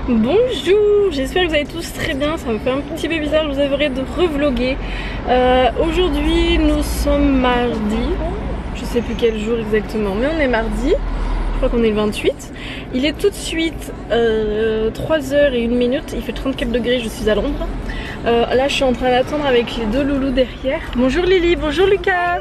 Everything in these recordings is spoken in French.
Bonjour, j'espère que vous allez tous très bien. Ça me fait un petit peu bizarre, je vous avouerai, de revloguer. Aujourd'hui nous sommes mardi, je sais plus quel jour exactement, mais on est mardi, je crois qu'on est le 28. Il est tout de suite 3h01, il fait 34 degrés, je suis à l'ombre. Là je suis en train d'attendre avec les deux loulous derrière. Bonjour Lily, bonjour Lucas.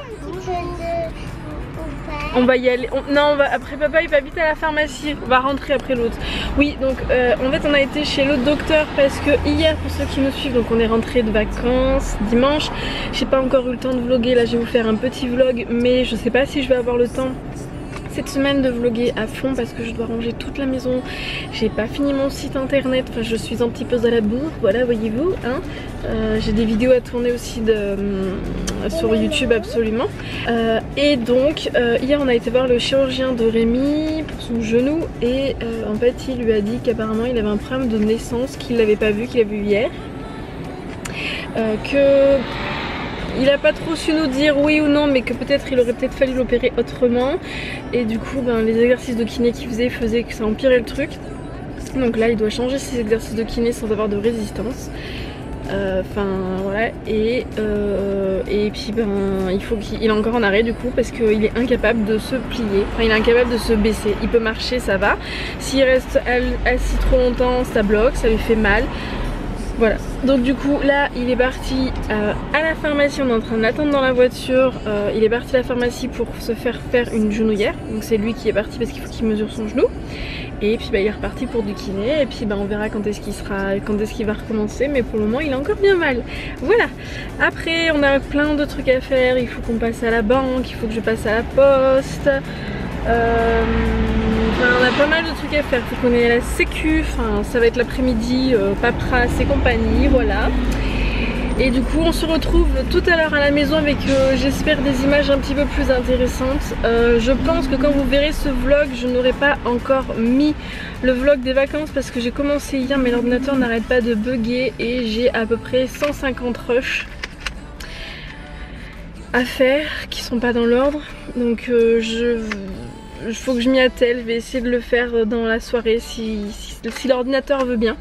On va y aller, non, après papa il va vite à la pharmacie, on va rentrer après l'autre. Oui, donc en fait on a été chez l'autre docteur parce que hier, pour ceux qui nous suivent, donc on est rentré de vacances dimanche. J'ai pas encore eu le temps de vlogger, là je vais vous faire un petit vlog, mais je sais pas si je vais avoir le temps cette semaine de vlogger à fond parce que je dois ranger toute la maison. J'ai pas fini mon site internet, enfin je suis un petit peu à la bourre, voilà, voyez-vous hein. J'ai des vidéos à tourner aussi sur YouTube absolument. Et donc hier on a été voir le chirurgien de Rémi pour son genou et en fait il lui a dit qu'apparemment il avait un problème de naissance, qu'il l'avait pas vu, qu'il a vu hier, que il a pas trop su nous dire oui ou non, mais que peut-être il aurait peut-être fallu l'opérer autrement. Et du coup ben, les exercices de kiné qu'il faisaient que ça empirait le truc. Donc là il doit changer ses exercices de kiné sans avoir de résistance. Enfin voilà, et puis ben il faut qu'il est encore en arrêt du coup parce qu'il est incapable de se plier, enfin il est incapable de se baisser. Il peut marcher, ça va, s'il reste assis trop longtemps ça bloque, ça lui fait mal. Voilà, donc du coup là il est parti à la pharmacie, on est en train de l'attendre dans la voiture. Il est parti à la pharmacie pour se faire une genouillère, donc c'est lui qui est parti parce qu'il faut qu'il mesure son genou. Et puis bah, il est reparti pour du kiné et puis bah, on verra quand est-ce qu'il va recommencer, mais pour le moment il a encore bien mal. Voilà, après on a plein de trucs à faire, il faut qu'on passe à la banque, il faut que je passe à la poste. Enfin, on a pas mal de trucs à faire, il faut qu'on aille à la sécu, enfin ça va être l'après-midi, paperasse et compagnie, voilà. Et du coup on se retrouve tout à l'heure à la maison avec j'espère des images un petit peu plus intéressantes. Je pense que quand vous verrez ce vlog, je n'aurai pas encore mis le vlog des vacances parce que j'ai commencé hier mais l'ordinateur n'arrête pas de bugger et j'ai à peu près 150 rushs à faire qui sont pas dans l'ordre. Donc il faut que je m'y attelle, je vais essayer de le faire dans la soirée si l'ordinateur veut bien.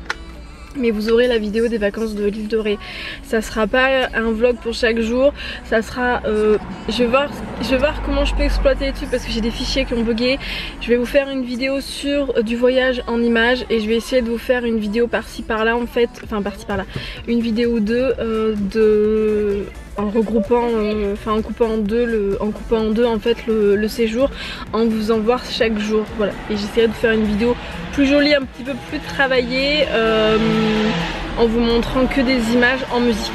Mais vous aurez la vidéo des vacances de l'île de Ré. Ça sera pas un vlog pour chaque jour, ça sera je vais voir comment je peux exploiter les trucs parce que j'ai des fichiers qui ont bugué. Je vais vous faire une vidéo sur du voyage en images et je vais essayer de vous faire une vidéo par-ci par-là en fait, enfin par-ci par-là, une vidéo ou deux en regroupant, enfin en coupant en deux en fait le séjour, en vous faisant voir chaque jour, voilà. Et j'essaierai de faire une vidéo plus jolie, un petit peu plus travaillée, en vous montrant que des images en musique.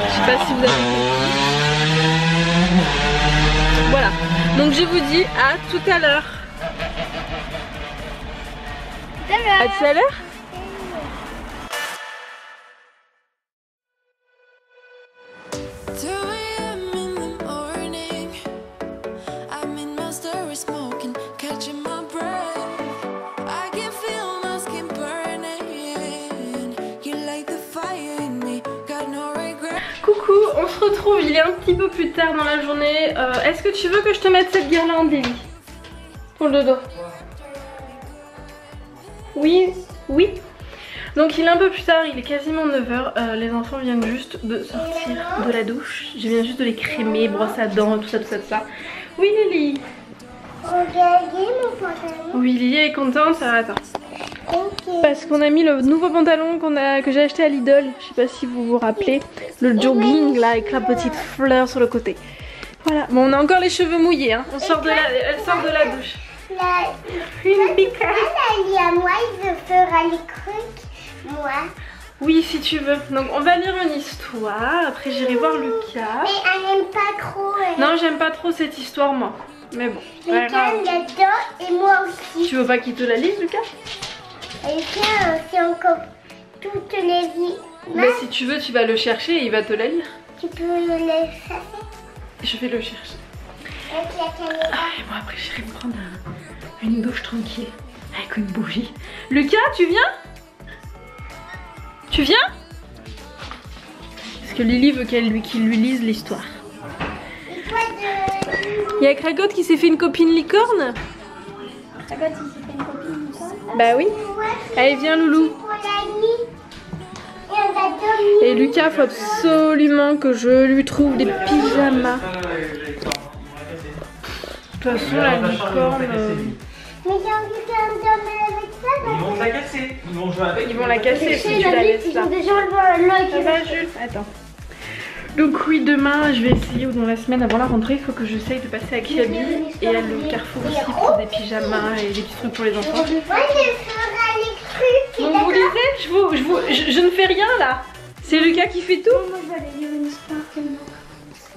Je sais pas si vous avez compris. Voilà, donc je vous dis à tout à l'heure. À tout à l'heure. Coucou, on se retrouve, il est un petit peu plus tard dans la journée. Est-ce que tu veux que je te mette cette guirlande, Lily, pour le dodo? Oui, oui. Donc il est un peu plus tard, il est quasiment 9h. Les enfants viennent juste de sortir de la douche. Je viens juste de les crémer, brosse à dents, tout ça, tout ça, tout ça. Oui Lily. Regardez mon pantalon. Oui, Lily est contente, ça attend. Parce qu'on a mis le nouveau pantalon que j'ai acheté à Lidl. Je sais pas si vous vous rappelez. Le jogging là avec la petite fleur sur le côté. Voilà, bon on a encore les cheveux mouillés hein. Elle sort de la douche. Une piquette. Elle a dit à moi, il fera les trucs, moi. Oui si tu veux. Donc on va lire une histoire. Après j'irai voir Lucas. Mais elle n'aime pas trop. Non j'aime pas trop cette histoire moi. Mais bon. Lucas l'adore et moi aussi. Tu veux pas qu'il te la lise Lucas? Et tiens, c'est encore toutes les vies. Mais si tu veux, tu vas le chercher et il va te la lire. Tu peux le laisser. Je vais le chercher. Avec la caméra. Et moi après j'irai me prendre une douche tranquille avec une bougie. Lucas, tu viens? Tu viens? Parce que Lily veut qu'il lui lise l'histoire. Et toi de... Il y a Cragot qui s'est fait une copine licorne. Cragot, il s'est fait une copine ou quoi? Bah oui. Allez, viens Loulou. Pour la nuit. Et on va dormir. Et Lucas, faut absolument que je lui trouve des pyjamas. De toute façon, la licorne... Mais j'ai envie de dormir avec ça. Ils vont la casser, ils vont jouer avec. Ils vont la casser si tu Chez la la laisses ils là. ont déjà l'œil qui va. Jules. Attends. Donc oui, demain, je vais essayer, ou dans la semaine avant la rentrée, il faut que j'essaye de passer à Kiabi et à le Carrefour aussi pour des pyjamas et des petits trucs pour les enfants. Moi, je ferai les trucs. Donc vous lisez, je ne fais rien là. C'est Lucas qui fait tout. Moi, je vais aller lire une histoire tellement.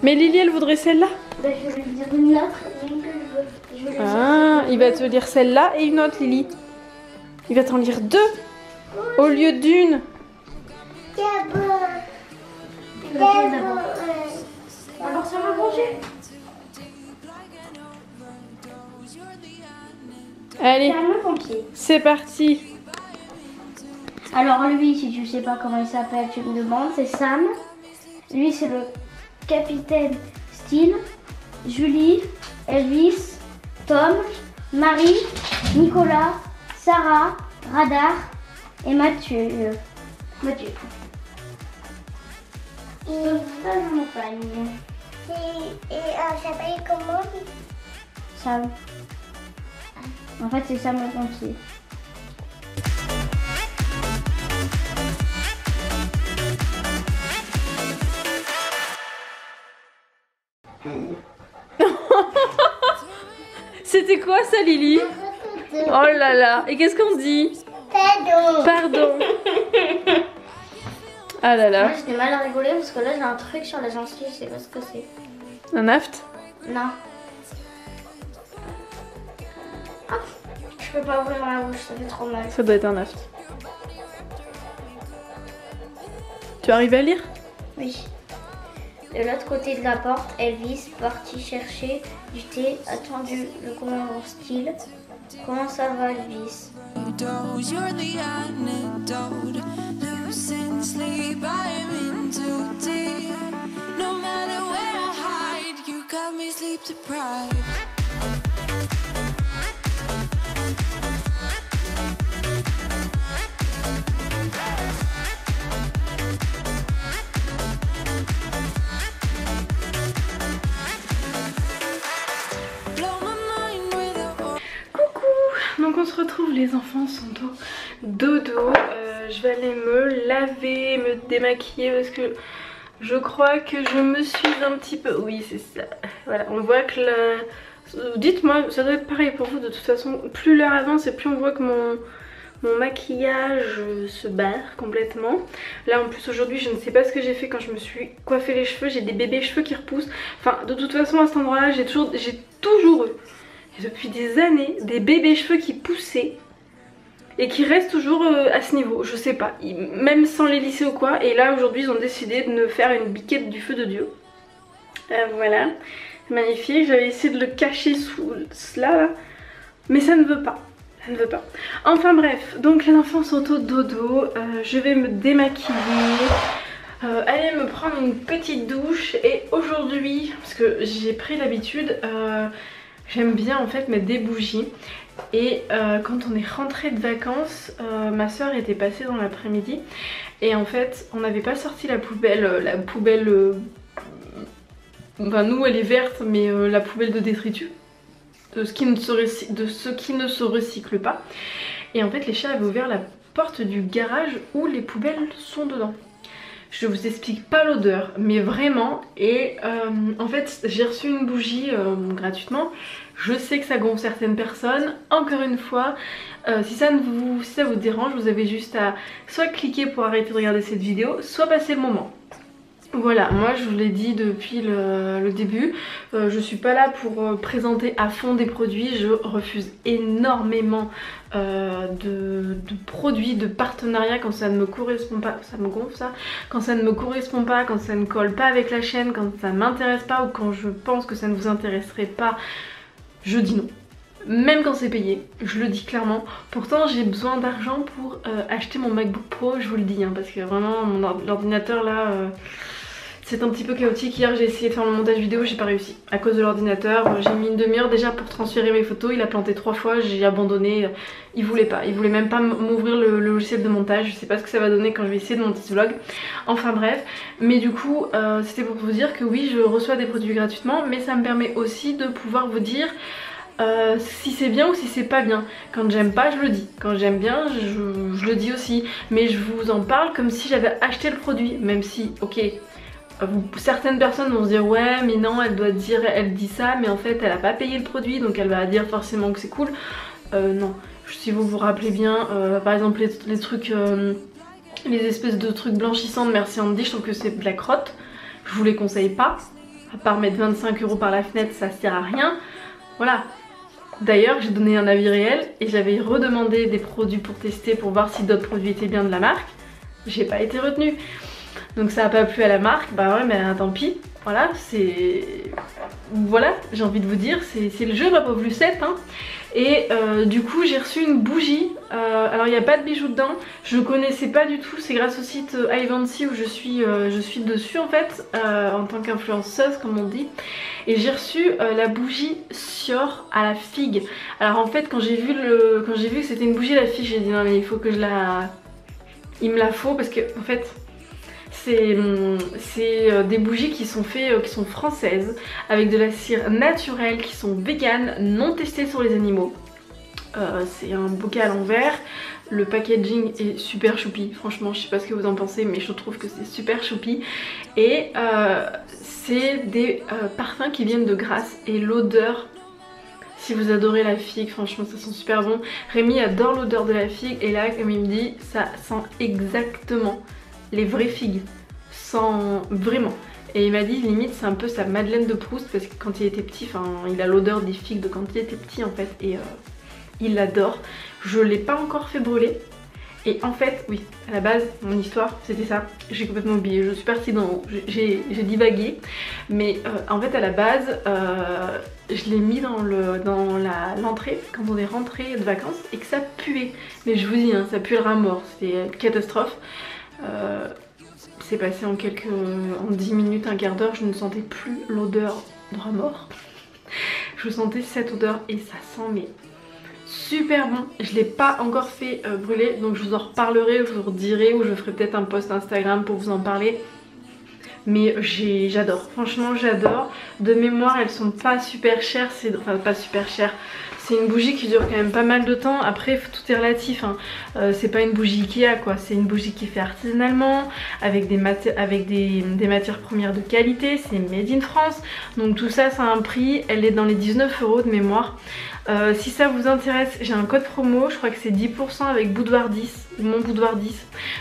Mais Lily, elle voudrait celle-là. Ben, je vais lui dire une autre, une que je veux. Je vais Ah, il va te lire celle-là et une autre, Lily. Il va t'en lire deux au lieu d'une. Alors, ça va manger. Allez, Ferme ton pied. c'est parti. Alors, lui, si tu sais pas comment il s'appelle, tu me demandes, c'est Sam. Lui, c'est le capitaine Steele. Julie, Elvis, Tom, Marie, Nicolas, Sarah, Radar et Mathieu. Mathieu. Ça, je m'appelle. Et s'appelle comment? Sam. En fait, c'est Sam le pompier. C'était quoi ça, Lily? Oh là là. Et qu'est-ce qu'on dit? Pardon. Ah là là. Moi, j'ai du mal à rigoler parce que là, j'ai un truc sur la gencive, je sais pas ce que c'est. Un aft? Non. Ah, je peux pas ouvrir ma bouche, ça fait trop mal. Ça doit être un aft. Tu arrives à lire? Oui. De l'autre côté de la porte, Elvis, parti chercher du thé, attendu le commandant Steele. Comment ça va, Elvis? You're the antidote. Losing sleep, I'm in too deep. No matter where I hide, you got me sleep deprived. Blow my mind with a Coucou. Donc on se retrouve, les enfants sont au dodo. Je vais aller me laver, me démaquiller parce que je crois que je me suis un petit peu... Oui, c'est ça. Voilà, on voit que la... Dites-moi, ça doit être pareil pour vous de toute façon. Plus l'heure avance et plus on voit que mon maquillage se barre complètement. Là en plus aujourd'hui je ne sais pas ce que j'ai fait quand je me suis coiffé les cheveux. J'ai des bébés cheveux qui repoussent. Enfin de toute façon à cet endroit là j'ai toujours eu, et depuis des années, des bébés cheveux qui poussaient et qui restent toujours à ce niveau. Je sais pas, même sans les lisser ou quoi. Et là aujourd'hui ils ont décidé de me faire une biquette du feu de Dieu. Voilà, magnifique. J'avais essayé de le cacher sous cela là, mais ça ne veut pas. Ça ne veut pas. Enfin bref, donc les enfants sont au dodo. Je vais me démaquiller, aller me prendre une petite douche. Et aujourd'hui, parce que j'ai pris l'habitude, j'aime bien en fait mettre des bougies. Et quand on est rentré de vacances, ma soeur était passée dans l'après-midi. Et en fait, on n'avait pas sorti la poubelle. Enfin nous elle est verte, mais la poubelle de détritus. De ce qui ne se recycle pas. Et en fait les chats avaient ouvert la porte du garage où les poubelles sont dedans. Je vous explique pas l'odeur, mais vraiment. Et en fait j'ai reçu une bougie gratuitement. Je sais que ça gonfle certaines personnes. Encore une fois, si ça vous dérange, vous avez juste à soit cliquer pour arrêter de regarder cette vidéo, soit passer le moment. Voilà, moi je vous l'ai dit depuis le début, je suis pas là pour présenter à fond des produits. Je refuse énormément de produits, de partenariats quand ça ne me correspond pas. Ça me gonfle ça. Quand ça ne me correspond pas, quand ça ne colle pas avec la chaîne, quand ça m'intéresse pas ou quand je pense que ça ne vous intéresserait pas, je dis non. Même quand c'est payé, je le dis clairement. Pourtant j'ai besoin d'argent pour acheter mon MacBook Pro, je vous le dis, hein, parce que vraiment mon ordinateur là... c'est un petit peu chaotique. Hier j'ai essayé de faire le montage vidéo, j'ai pas réussi à cause de l'ordinateur. J'ai mis une demi-heure déjà pour transférer mes photos, il a planté 3 fois, j'ai abandonné. Il voulait pas, il voulait même pas m'ouvrir le logiciel de montage. Je sais pas ce que ça va donner quand je vais essayer de monter ce vlog. Enfin bref, mais du coup c'était pour vous dire que oui, je reçois des produits gratuitement, mais ça me permet aussi de pouvoir vous dire si c'est bien ou si c'est pas bien. Quand j'aime pas, je le dis. Quand j'aime bien, je le dis aussi. Mais je vous en parle comme si j'avais acheté le produit. Même si, ok, certaines personnes vont se dire ouais mais non, elle dit ça, mais en fait elle a pas payé le produit, donc elle va dire forcément que c'est cool. Non, si vous vous rappelez bien, par exemple les trucs, les espèces de trucs blanchissants de Merci Andy, je trouve que c'est de la crotte. Je vous les conseille pas. À part mettre 25 € par la fenêtre, ça sert à rien. Voilà. D'ailleurs j'ai donné un avis réel et j'avais redemandé des produits pour tester pour voir si d'autres produits étaient bien de la marque. J'ai pas été retenue. Donc ça a pas plu à la marque, bah ouais mais tant pis. Voilà, voilà, j'ai envie de vous dire, c'est le jeu ma pauvre Lucette hein. Et du coup j'ai reçu une bougie, alors il n'y a pas de bijoux dedans, je connaissais pas du tout, c'est grâce au site Ivancy où je suis dessus en fait, en tant qu'influenceuse comme on dit. Et j'ai reçu la bougie Sior à la figue. Alors en fait quand j'ai vu que c'était une bougie à la figue, j'ai dit non mais il faut que il me la faut parce que en fait c'est des bougies qui sont françaises, avec de la cire naturelle, qui sont véganes, non testées sur les animaux. C'est un bocal en verre, le packaging est super choupi, franchement je sais pas ce que vous en pensez mais je trouve que c'est super choupi. Et c'est des parfums qui viennent de Grasse et l'odeur, si vous adorez la figue, franchement ça sent super bon. Rémi adore l'odeur de la figue et là comme il me dit ça sent exactement les vraies figues, sans vraiment. Et il m'a dit limite c'est un peu sa Madeleine de Proust parce que quand il était petit, il a l'odeur des figues de quand il était petit en fait et il l'adore. Je l'ai pas encore fait brûler et en fait oui à la base mon histoire c'était ça, j'ai complètement oublié, je suis partie dans, j'ai divagué mais en fait à la base je l'ai mis dans l'entrée quand on est rentré de vacances et que ça puait, mais je vous dis hein, ça pue le rat mort, c'était une catastrophe. C'est passé en 10 minutes, un quart d'heure, je ne sentais plus l'odeur de rat mort. Je sentais cette odeur et ça sent mais super bon. Je l'ai pas encore fait brûler donc je vous en reparlerai, je vous redirai ou je ferai peut-être un post Instagram pour vous en parler. Mais j'adore, franchement j'adore. De mémoire elles sont pas super chères, enfin pas super chères. C'est une bougie qui dure quand même pas mal de temps. Après tout est relatif hein. C'est pas une bougie Ikea quoi, c'est une bougie qui est faite artisanalement avec des matières premières de qualité, c'est made in France. Donc tout ça ça a un prix, elle est dans les 19 € de mémoire. Si ça vous intéresse, j'ai un code promo, je crois que c'est 10% avec Boudoir 10, mon Boudoir 10.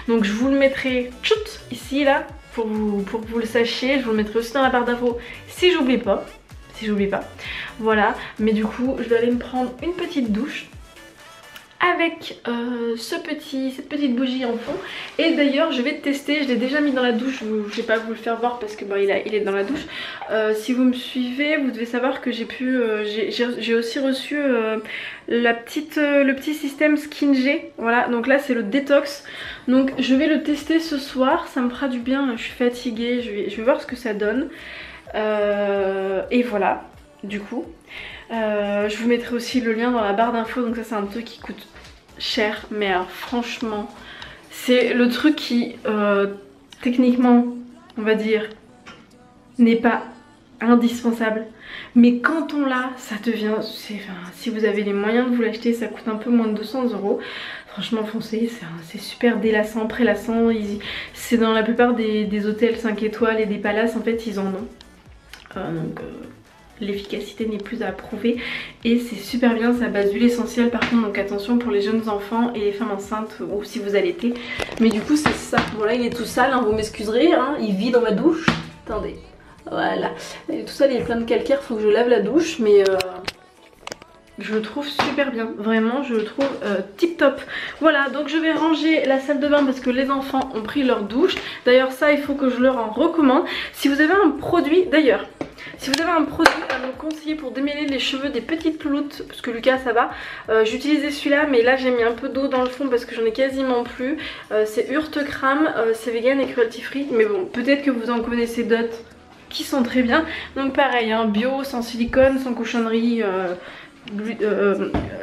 Donc je vous le mettrai tchout, ici là pour que vous le sachiez. Je vous le mettrai aussi dans la barre d'infos si j'oublie pas. Voilà, mais du coup je vais aller me prendre une petite douche avec cette petite bougie en fond. Et d'ailleurs je vais tester, je l'ai déjà mis dans la douche, je vais pas vous le faire voir parce que il est dans la douche. Si vous me suivez vous devez savoir que j'ai aussi reçu le petit système Skin G. Voilà, donc là c'est le détox, donc je vais le tester ce soir, ça me fera du bien, je suis fatiguée, je vais voir ce que ça donne. Et voilà, du coup je vous mettrai aussi le lien dans la barre d'infos. Donc ça c'est un truc qui coûte cher mais alors franchement c'est le truc qui techniquement on va dire n'est pas indispensable, mais quand on l'a ça devient, si vous avez les moyens de vous l'acheter, ça coûte un peu moins de 200 €. Franchement foncez, c'est super délassant, prélassant, c'est dans la plupart des hôtels 5 étoiles et des palaces en fait ils en ont. Donc l'efficacité n'est plus à prouver et c'est super bien, c'est à base d'huile essentielle par contre, donc attention pour les jeunes enfants et les femmes enceintes ou si vous allaitez. Mais du coup c'est ça, voilà il est tout sale hein, vous m'excuserez hein, il vit dans ma douche, attendez, voilà, il est tout sale, il est plein de calcaire, faut que je lave la douche mais je le trouve super bien, vraiment je le trouve tip top. Voilà, donc je vais ranger la salle de bain parce que les enfants ont pris leur douche. D'ailleurs ça il faut que je leur en recommande. Si vous avez un produit, d'ailleurs Si vous avez un produit à me conseiller pour démêler les cheveux des petites louloutes, parce que Lucas ça va, j'utilisais celui-là mais là j'ai mis un peu d'eau dans le fond parce que j'en ai quasiment plus. C'est Urtekram, c'est vegan et cruelty free, mais bon peut-être que vous en connaissez d'autres qui sont très bien. Donc pareil, hein, bio, sans silicone, sans cochonnerie,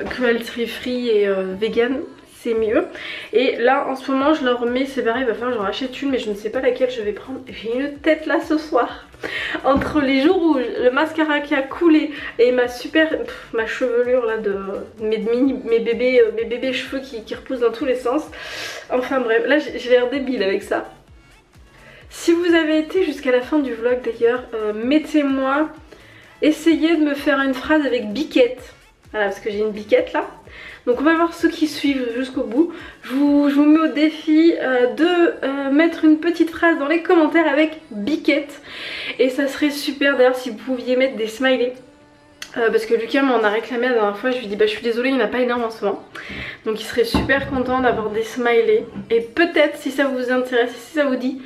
cruelty free et vegan, c'est mieux. Et là en ce moment je leur mets, c'est pareil, il va falloir que j'en rachète une mais je ne sais pas laquelle je vais prendre. J'ai une tête là ce soir. Entre les joues rouges, le mascara qui a coulé et ma chevelure là de mes bébés cheveux qui repoussent dans tous les sens. Enfin bref, là j'ai l'air débile avec ça. Si vous avez été jusqu'à la fin du vlog d'ailleurs, mettez-moi, essayez de me faire une phrase avec biquette. Voilà, parce que j'ai une biquette là. Donc on va voir ceux qui suivent jusqu'au bout. Je vous mets au défi de mettre une petite phrase dans les commentaires avec biquette. Et ça serait super d'ailleurs si vous pouviez mettre des smileys. Parce que Lucas m'en a réclamé la dernière fois, je lui ai dit bah je suis désolée il n'y en a pas énorme en ce moment. Donc il serait super content d'avoir des smileys. Et peut-être si ça vous intéresse, si ça vous dit,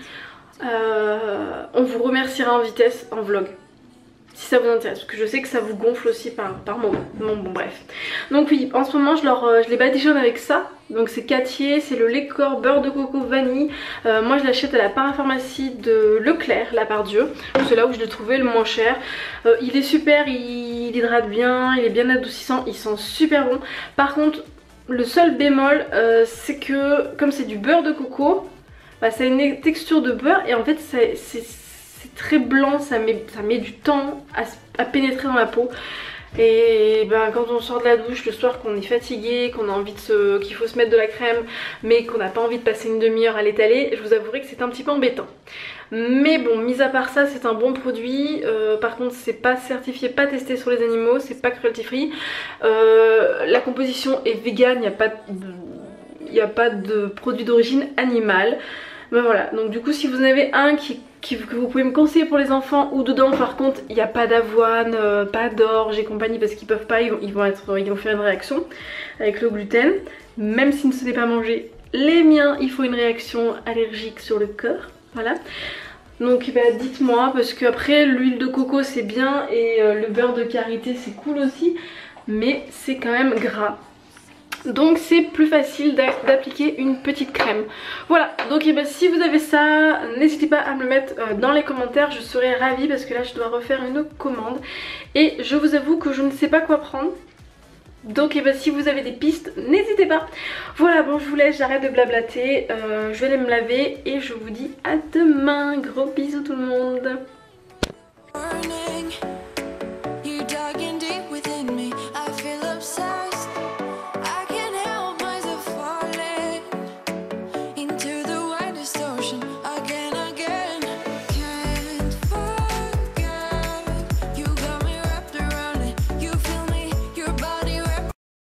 on vous remerciera en vitesse en vlog. Si ça vous intéresse, parce que je sais que ça vous gonfle aussi par moment. Bon bref. Donc oui, en ce moment je les badigeonne avec ça. Donc c'est Cathier, c'est le lait corps beurre de coco vanille. Moi je l'achète à la parapharmacie de Leclerc, la Pardieu. C'est là où je l'ai trouvé le moins cher. Il est super, il hydrate bien, il est bien adoucissant, il sent super bon. Par contre, le seul bémol, c'est que comme c'est du beurre de coco, bah, ça a une texture de beurre et en fait c'est très blanc, ça met du temps à pénétrer dans la peau. Et ben quand on sort de la douche le soir, qu'on est fatigué, qu'on a envie qu'il faut se mettre de la crème mais qu'on n'a pas envie de passer une demi-heure à l'étaler, je vous avouerai que c'est un petit peu embêtant. Mais bon, mis à part ça, c'est un bon produit. Par contre c'est pas certifié, pas testé sur les animaux, c'est pas cruelty free. La composition est vegan, il n'y a pas de produit d'origine animale. Ben voilà, donc du coup si vous en avez un que vous pouvez me conseiller pour les enfants, ou dedans par contre il n'y a pas d'avoine, pas d'orge et compagnie parce qu'ils peuvent pas, ils vont faire une réaction avec le gluten. Même si ce n'est pas mangé, les miens il faut une réaction allergique sur le corps, voilà. Donc bah, dites-moi, parce que après l'huile de coco c'est bien et le beurre de karité c'est cool aussi, mais c'est quand même gras. Donc c'est plus facile d'appliquer une petite crème. Voilà, donc si vous avez ça, n'hésitez pas à me le mettre dans les commentaires, je serais ravie parce que là je dois refaire une commande. Et je vous avoue que je ne sais pas quoi prendre. Donc si vous avez des pistes, n'hésitez pas. Voilà, bon je vous laisse, j'arrête de blablater, je vais aller me laver et je vous dis à demain. Gros bisous tout le monde.